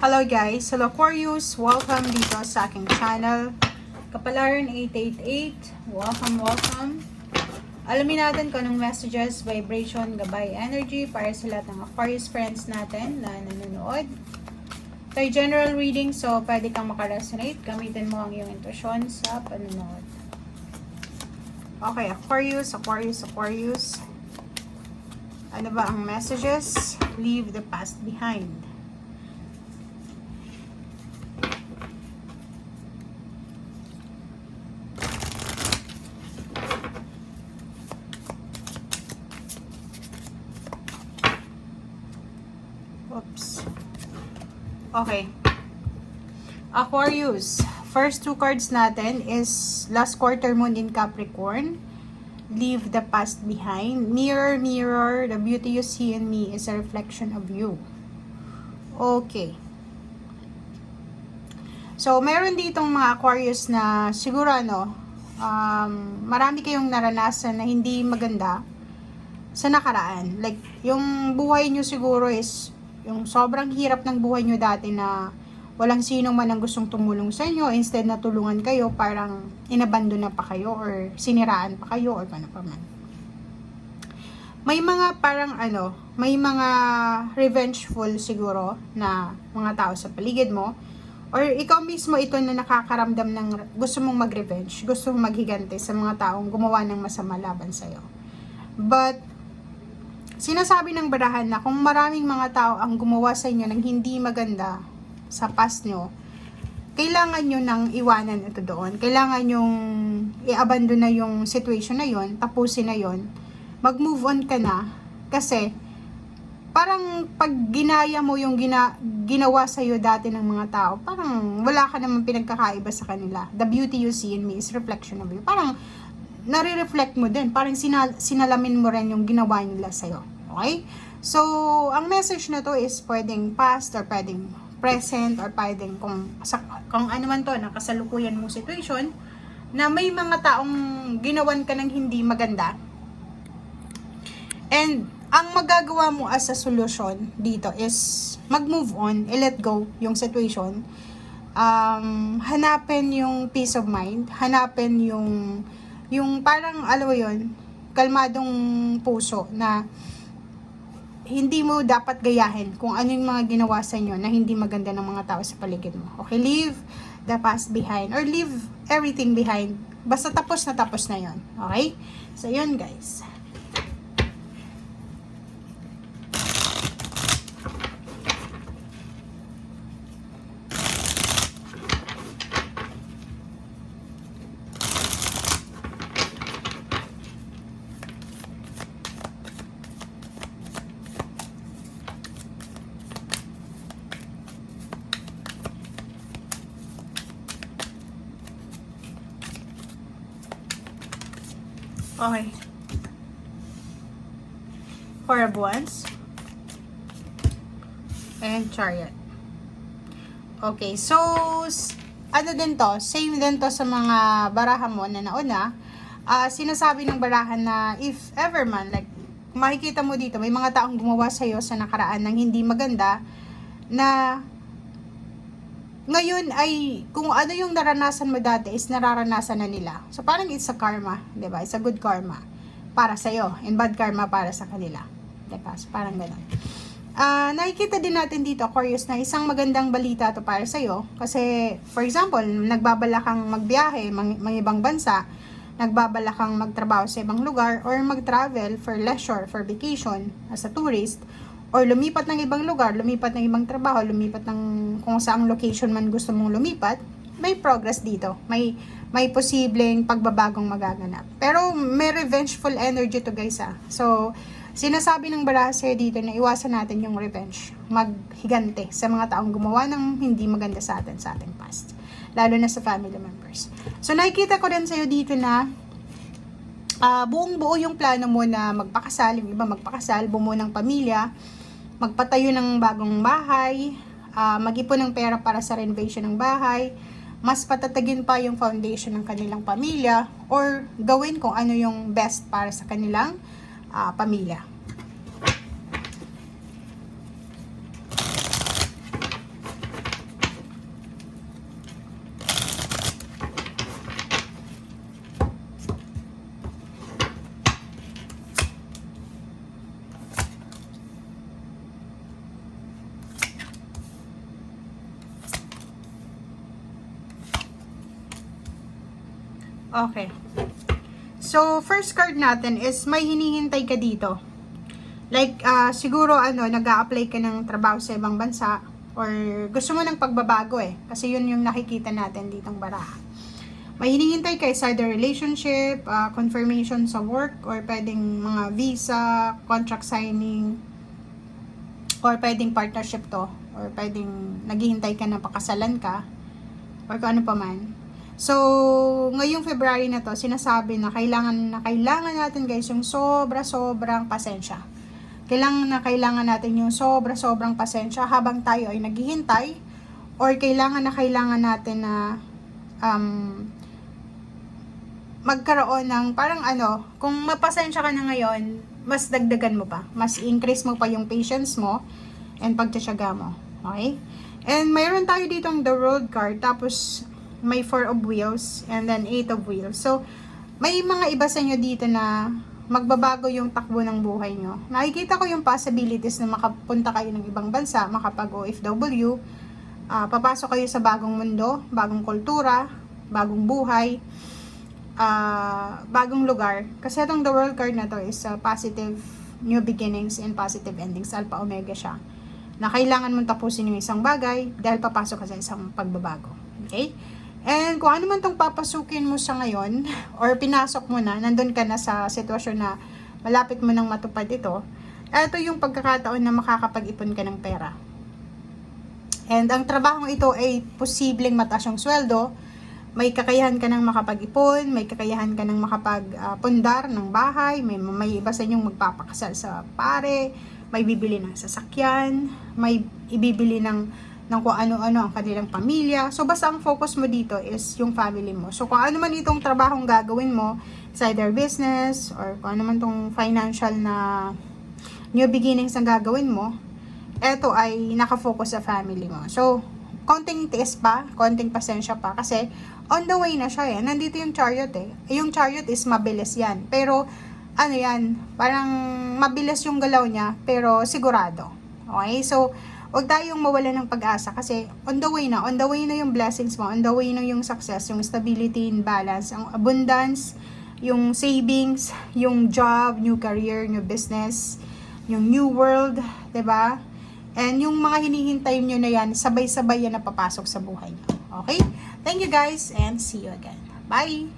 Hello guys, hello Aquarius, welcome dito sa aking channel. Kapalaran 888, welcome. Alamin natin kung anong messages, vibration, gabay, energy para sa lahat ng Aquarius friends natin na nanonood. Ito ay general reading, so pwede kang makaresonate. Gamitin mo ang iyong intuition sa panonood. Okay, Aquarius. Ano ba ang messages? Leave the past behind. Oops. Okay. Aquarius. First two cards natin is last quarter moon in Capricorn. Leave the past behind. Mirror, mirror, the beauty you see in me is a reflection of you. Okay. So, meron ditong mga Aquarius na siguro marami kayong naranasan na hindi maganda sa nakaraan. Like, yung buhay nyo siguro is yung sobrang hirap ng buhay nyo dati na walang sinong man ang gustong tumulong sa inyo. Instead na tulungan kayo, parang inabandon na pa kayo or siniraan pa kayo or paano pa man. May mga parang may mga revengeful siguro na mga tao sa paligid mo. Or ikaw mismo ito na nakakaramdam ng gusto mong mag-revenge, gusto mong maghigante sa mga taong gumawa ng masama laban sa'yo. But, sinasabi ng barahan na kung maraming mga tao ang gumawa sa inyo ng hindi maganda sa past nyo, kailangan nyo nang iwanan ito doon. Kailangan nyong i-abandon na yung situation na yon, tapusin na yon, mag-move on ka na, kasi parang pag ginaya mo yung ginawa sa'yo dati ng mga tao, parang wala ka naman pinagkakaiba sa kanila. The beauty you see in me is reflection of you. Parang nare-reflect mo din. Parang sinalamin mo rin yung ginawa nila sa'yo. Okay? So, ang message na to is pwedeng past or pwedeng present or pwedeng kung ano man to, nakasalukuyan mong situation na may mga taong ginawan ka ng hindi maganda. And ang magagawa mo as a solution dito is mag-move on, i-let go yung situation. Hanapin yung peace of mind, hanapin yung parang, alam mo yun, kalmadong puso na hindi mo dapat gayahin kung ano yung mga ginawa sa inyo na hindi maganda ng mga tao sa paligid mo. Okay, leave the past behind or leave everything behind. Basta tapos na yun. Okay? So, yun guys. Okay. Four of Wands. And Chariot. Okay, so, ano din to? Same din to sa mga barahan mo na nauna. Sinasabi ng barahan na if ever man, like, makikita mo dito, may mga taong gumawa sa'yo sa nakaraan ng hindi maganda, na ngayon ay kung ano yung naranasan mo dati is nararanasan na nila. So parang it's a karma, 'di ba? It's a good karma para sa iyo and bad karma para sa kanila. 'Di ba? So parang ganoon. Nakikita din natin dito, Aquarius, na isang magandang balita to para sa iyo kasi for example, nagbabala kang magbiyahe mga ibang bansa, nagbabala kang magtrabaho sa ibang lugar or mag-travel for leisure, for vacation as a tourist, or lumipat ng ibang lugar, lumipat ng ibang trabaho, lumipat ng kung saang location man gusto mong lumipat, may progress dito. May posibleng pagbabagong magaganap. Pero may revengeful energy to guys . So, sinasabi ng baraha sa'yo dito na iwasan natin yung revenge. Maghigante sa mga taong gumawa ng hindi maganda sa ating past. Lalo na sa family members. So, nakikita ko rin sa'yo dito na buong buo yung plano mo na magpakasal, yung iba magpakasal, bumuo ng pamilya, magpatayo ng bagong bahay, mag-ipon ng pera para sa renovation ng bahay, mas patatagin pa yung foundation ng kanilang pamilya, or gawin kung ano yung best para sa kanilang pamilya. Okay. So, first card natin is may hinihintay ka dito. Like, siguro, nag-a-apply ka ng trabaho sa ibang bansa or gusto mo ng pagbabago kasi yun yung nakikita natin ditong baraha. May hinihintay ka is either relationship, confirmation sa work, or pwedeng mga visa, contract signing, or pwedeng partnership to, or pwedeng naghihintay ka na pakasalan ka, or kung ano pa man. So, ngayong February na to, sinasabi na kailangan natin guys yung sobrang pasensya. Kailangan natin yung sobrang pasensya habang tayo ay naghihintay, or kailangan natin na magkaroon ng parang kung mapasensya ka na ngayon, mas dagdagan mo pa, mas increase mo pa yung patience mo and pagtitiyaga mo. Okay? And mayroon tayo ditong the World card, tapos may 4 of wheels, and then 8 of wheels. So, may mga iba sa inyo dito na magbabago yung takbo ng buhay nyo. Nakikita ko yung possibilities na makapunta kayo ng ibang bansa, makapag-OFW, papasok kayo sa bagong mundo, bagong kultura, bagong buhay, bagong lugar. Kasi itong the World card na to is positive new beginnings and positive endings. Alpha Omega siya. Na kailangan mong tapusin yung isang bagay dahil papasok ka sa isang pagbabago. Okay? And kung ano man tong papasukin mo sa ngayon, or pinasok mo na, nandun ka na sa sitwasyon na malapit mo nang matupad ito, ito yung pagkakataon na makakapag-ipon ka ng pera. And ang trabaho ito ay posibleng mataas yung sweldo, may kakayahan ka ng makapag-ipon, may kakayahan ka ng makapag-pundar ng bahay, may iba sa inyong magpapakasal sa pare, may bibili ng sasakyan, may ibibili ng kung ano-ano ang kanilang pamilya. So, basta ang focus mo dito is yung family mo. So, kung ano man itong trabahong gagawin mo, it's either business, or kung ano man itong financial na new beginnings ang gagawin mo, eto ay nakafocus sa family mo. So, konting tiis pa, konting pasensya pa, kasi on the way na siya Nandito yung chariot Yung chariot is mabilis yan. Pero, parang mabilis yung galaw niya, pero sigurado. Okay? So, huwag tayong mawala ng pag-asa kasi on the way na yung blessings mo, on the way na yung success, yung stability and balance, ang abundance, yung savings, yung job, new career, new business, yung new world, 'di ba? And yung mga hinihintay nyo na yan, sabay-sabay yan na papasok sa buhay nyo. Okay? Thank you guys and see you again. Bye!